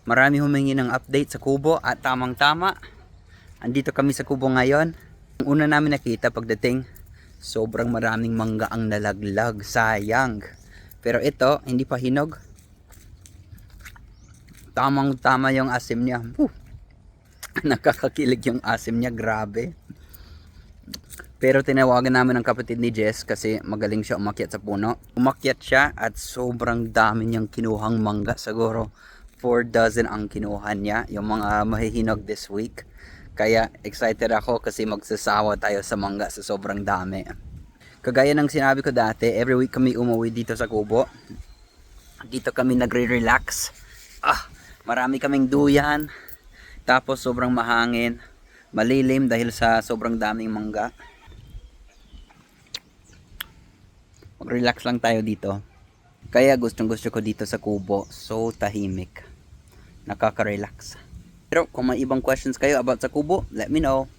Marami humingi ng update sa Kubo at tamang-tama. Andito kami sa Kubo ngayon. Ang una namin nakita pagdating, sobrang maraming mangga ang nalaglag. Sayang. Pero ito, hindi pa hinog. Tamang-tama yung asim niya. Nakakakilig yung asim niya, grabe. Pero tinawagan namin ng kapatid ni Jess kasi magaling siya umakyat sa puno. Umakyat siya at sobrang dami niyang kinuhang mangga. Siguro 4 dozen ang kinuha niya, yung mga mahihinog this week. Kaya excited ako kasi magsasawa tayo sa mangga sa sobrang dami. Kagaya ng sinabi ko dati, every week kami umuwi dito sa Kubo. Dito kami nagre-relax. Marami kaming duyan. Tapos sobrang mahangin. Malilim dahil sa sobrang daming mangga. Mag-relax lang tayo dito. Kaya gustong gusto ko dito sa Kubo. So tahimik. Nakaka-relax. Pero kung may ibang questions kayo about sa Kubo, let me know.